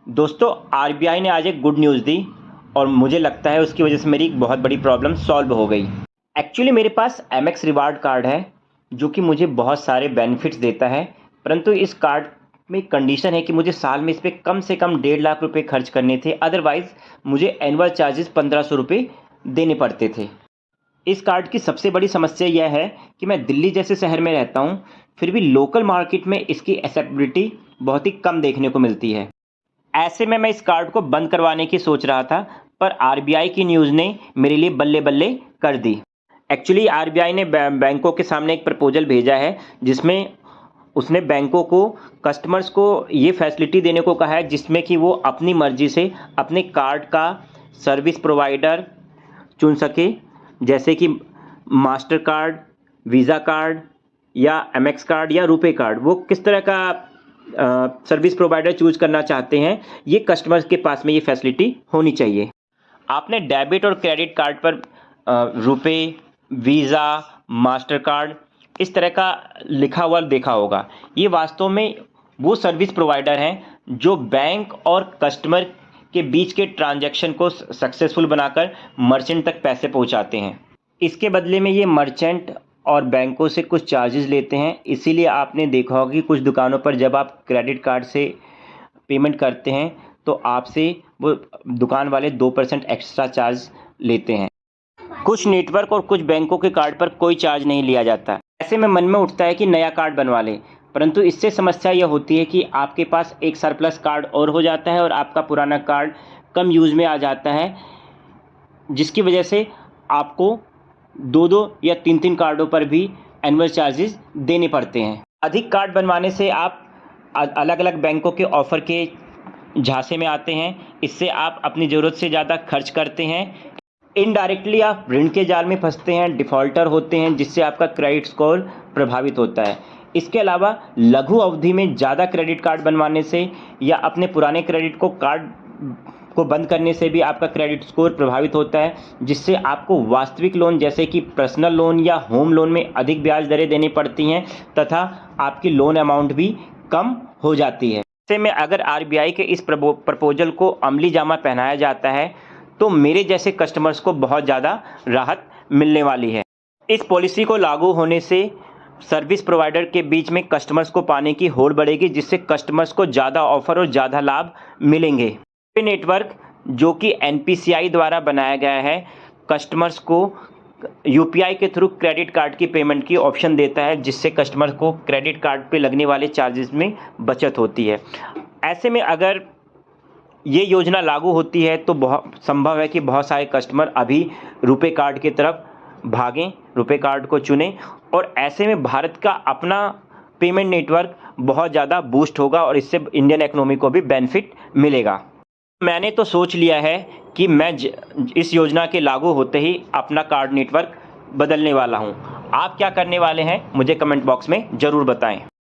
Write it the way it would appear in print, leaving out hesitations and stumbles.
दोस्तों, आरबीआई ने आज एक गुड न्यूज़ दी और मुझे लगता है उसकी वजह से मेरी एक बहुत बड़ी प्रॉब्लम सॉल्व हो गई। एक्चुअली मेरे पास एमएक्स रिवार्ड कार्ड है जो कि मुझे बहुत सारे बेनिफिट्स देता है, परंतु इस कार्ड में कंडीशन है कि मुझे साल में इस पे कम से कम 1.5 लाख रुपए खर्च करने थे, अदरवाइज़ मुझे एनुअल चार्जेस 1500 रुपये देने पड़ते थे। इस कार्ड की सबसे बड़ी समस्या यह है कि मैं दिल्ली जैसे शहर में रहता हूँ, फिर भी लोकल मार्केट में इसकी एक्सेप्टेबिलिटी बहुत ही कम देखने को मिलती है। ऐसे में मैं इस कार्ड को बंद करवाने की सोच रहा था, पर आरबीआई की न्यूज़ ने मेरे लिए बल्ले-बल्ले कर दी। एक्चुअली आरबीआई ने बैंकों के सामने एक प्रपोज़ल भेजा है, जिसमें उसने बैंकों को कस्टमर्स को ये फैसिलिटी देने को कहा है, जिसमें कि वो अपनी मर्ज़ी से अपने कार्ड का सर्विस प्रोवाइडर चुन सके, जैसे कि मास्टर कार्ड, वीज़ा कार्ड या एमेक्स कार्ड या रुपे कार्ड। वो किस तरह का सर्विस प्रोवाइडर चूज़ करना चाहते हैं, ये कस्टमर्स के पास में ये फैसिलिटी होनी चाहिए। आपने डेबिट और क्रेडिट कार्ड पर रुपे, वीज़ा, मास्टर कार्ड इस तरह का लिखा हुआ देखा होगा। ये वास्तव में वो सर्विस प्रोवाइडर हैं जो बैंक और कस्टमर के बीच के ट्रांजैक्शन को सक्सेसफुल बनाकर मर्चेंट तक पैसे पहुंचाते हैं। इसके बदले में ये मर्चेंट और बैंकों से कुछ चार्जेस लेते हैं, इसीलिए आपने देखा होगा कि कुछ दुकानों पर जब आप क्रेडिट कार्ड से पेमेंट करते हैं तो आपसे वो दुकान वाले 2% एक्स्ट्रा चार्ज लेते हैं। कुछ नेटवर्क और कुछ बैंकों के कार्ड पर कोई चार्ज नहीं लिया जाता। ऐसे में मन में उठता है कि नया कार्ड बनवा लें, परंतु इससे समस्या यह होती है कि आपके पास एक सरप्लस कार्ड और हो जाता है और आपका पुराना कार्ड कम यूज़ में आ जाता है, जिसकी वजह से आपको 2-2 या 3-3 कार्डों पर भी एनुअल चार्जेस देने पड़ते हैं। अधिक कार्ड बनवाने से आप अलग अलग बैंकों के ऑफ़र के झांसे में आते हैं। इससे आप अपनी ज़रूरत से ज़्यादा खर्च करते हैं। इनडायरेक्टली आप ऋण के जाल में फंसते हैं, डिफ़ॉल्टर होते हैं, जिससे आपका क्रेडिट स्कोर प्रभावित होता है। इसके अलावा लघु अवधि में ज़्यादा क्रेडिट कार्ड बनवाने से या अपने पुराने क्रेडिट कार्ड को बंद करने से भी आपका क्रेडिट स्कोर प्रभावित होता है, जिससे आपको वास्तविक लोन जैसे कि पर्सनल लोन या होम लोन में अधिक ब्याज दरें देनी पड़ती हैं तथा आपकी लोन अमाउंट भी कम हो जाती है। ऐसे में अगर आरबीआई के इस प्रपोजल को अमली जामा पहनाया जाता है तो मेरे जैसे कस्टमर्स को बहुत ज़्यादा राहत मिलने वाली है। इस पॉलिसी को लागू होने से सर्विस प्रोवाइडर के बीच में कस्टमर्स को पाने की होड़ बढ़ेगी, जिससे कस्टमर्स को ज़्यादा ऑफ़र और ज़्यादा लाभ मिलेंगे। पे नेटवर्क जो कि एनपीसीआई द्वारा बनाया गया है, कस्टमर्स को यूपीआई के थ्रू क्रेडिट कार्ड की पेमेंट की ऑप्शन देता है, जिससे कस्टमर को क्रेडिट कार्ड पे लगने वाले चार्जेस में बचत होती है। ऐसे में अगर ये योजना लागू होती है तो बहुत संभव है कि बहुत सारे कस्टमर अभी रुपे कार्ड की तरफ भागें, रुपे कार्ड को चुनें और ऐसे में भारत का अपना पेमेंट नेटवर्क बहुत ज़्यादा बूस्ट होगा और इससे इंडियन इकोनॉमी को भी बेनिफिट मिलेगा। मैंने तो सोच लिया है कि मैं इस योजना के लागू होते ही अपना कार्ड नेटवर्क बदलने वाला हूँ। आप क्या करने वाले हैं मुझे कमेंट बॉक्स में ज़रूर बताएं।